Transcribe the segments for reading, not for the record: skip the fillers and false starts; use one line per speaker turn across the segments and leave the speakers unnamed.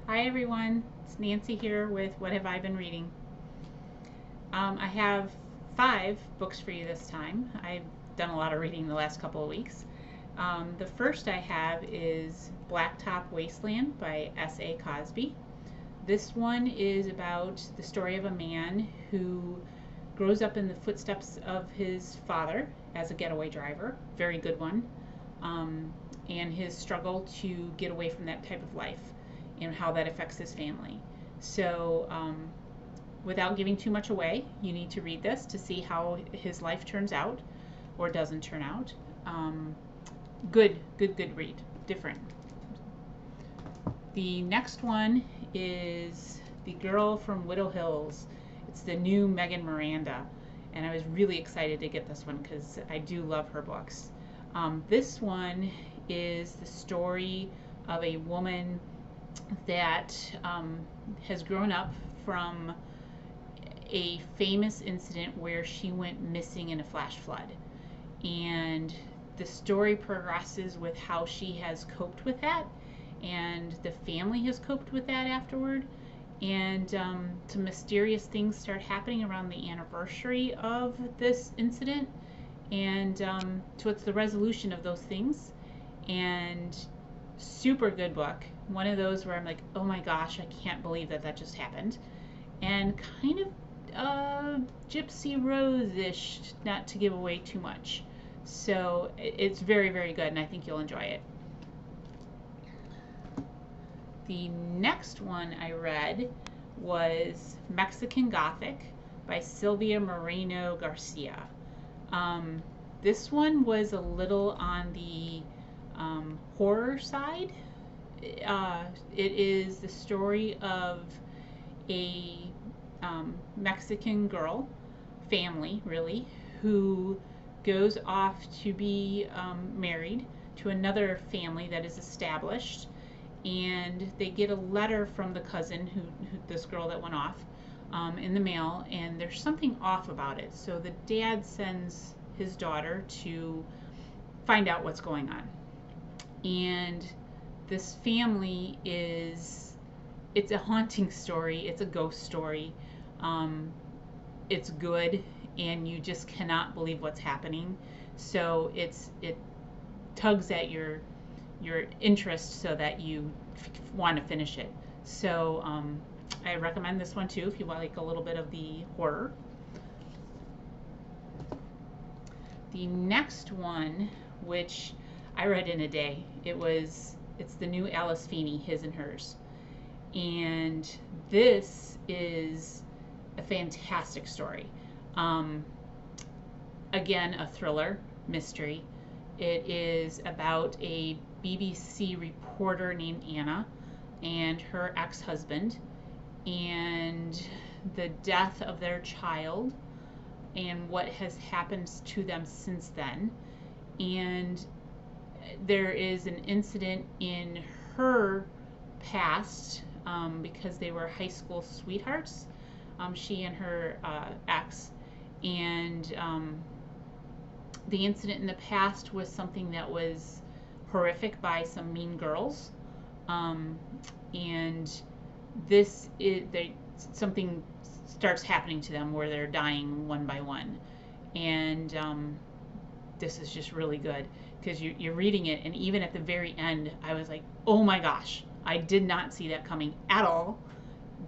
Hi everyone, it's Nancy here with What Have I Been Reading. I have 5 books for you this time. I've done a lot of reading the last couple of weeks. The first I have is Blacktop Wasteland by S.A. Cosby. This one is about the story of a man who grows up in the footsteps of his father as a getaway driver, very good one, and his struggle to get away from that type of life and how that affects his family. So, without giving too much away, you need to read this to see how his life turns out or doesn't turn out. Good read. Different. The next one is The Girl from Widow Hills. It's the new Megan Miranda, and I was really excited to get this one because I do love her books. This one is the story of a woman that has grown up from a famous incident where she went missing in a flash flood. And the story progresses with how she has coped with that, and the family has coped with that afterward. And some mysterious things start happening around the anniversary of this incident. And so it's the resolution of those things. And super good book. One of those where I'm like, oh my gosh, I can't believe that just happened. And kind of Gypsy Rose-ish, not to give away too much. So it's very good, and I think you'll enjoy it. The next one I read was Mexican Gothic by Silvia Moreno Garcia. This one was a little on the horror side. It is the story of a Mexican girl, family really, who goes off to be married to another family that is established, and they get a letter from the cousin who this girl that went off in the mail, and there's something off about it. So the dad sends his daughter to find out what's going on. And this family it's a haunting story, it's a ghost story. It's good, and you just cannot believe what's happening. So it tugs at your interest so that you want to finish it. So I recommend this one too if you like a little bit of the horror. The next one, which I read in a day, it's the new Alice Feeney, His and Hers. And this is a fantastic story. Again, a thriller, mystery. It is about a BBC reporter named Anna and her ex-husband, and the death of their child and what has happened to them since then. And there is an incident in her past, because they were high school sweethearts, she and her ex, and the incident in the past was something that was horrific by some mean girls, and something starts happening to them where they're dying one by one. And this is just really good because you're reading it, and even at the very end I was like, oh my gosh, I did not see that coming at all.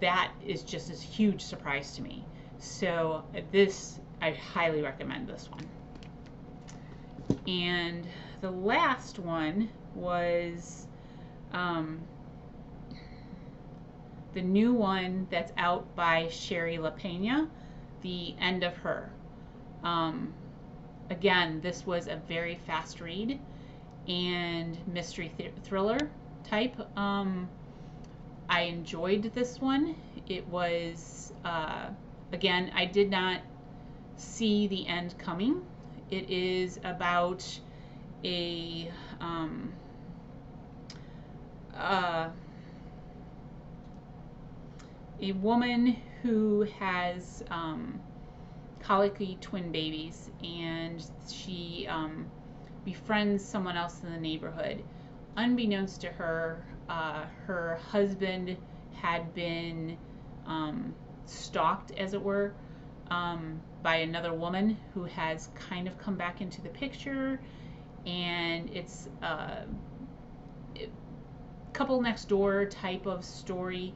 That is just a huge surprise to me. So I highly recommend this one. And the last one was the new one that's out by Sherry LaPena, The End of Her. Again, this was a very fast read and mystery thriller type. I enjoyed this one. It was, again, I did not see the end coming. It is about a woman who has colicky twin babies, and she befriends someone else in the neighborhood. Unbeknownst to her, her husband had been stalked, as it were, by another woman who has kind of come back into the picture, and it's a couple next door type of story,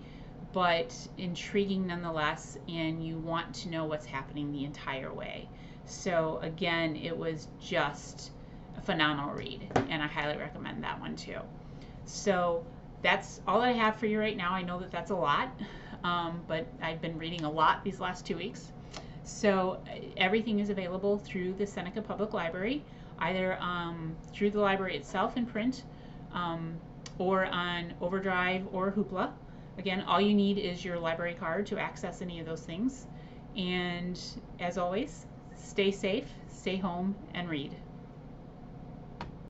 but intriguing nonetheless, and you want to know what's happening the entire way. So again, it was just a phenomenal read, and I highly recommend that one too. So that's all I have for you right now. I know that that's a lot, but I've been reading a lot these last 2 weeks. So everything is available through the Seneca Public Library, either through the library itself in print, or on Overdrive or Hoopla. Again, all you need is your library card to access any of those things. And as always, stay safe, stay home, and read.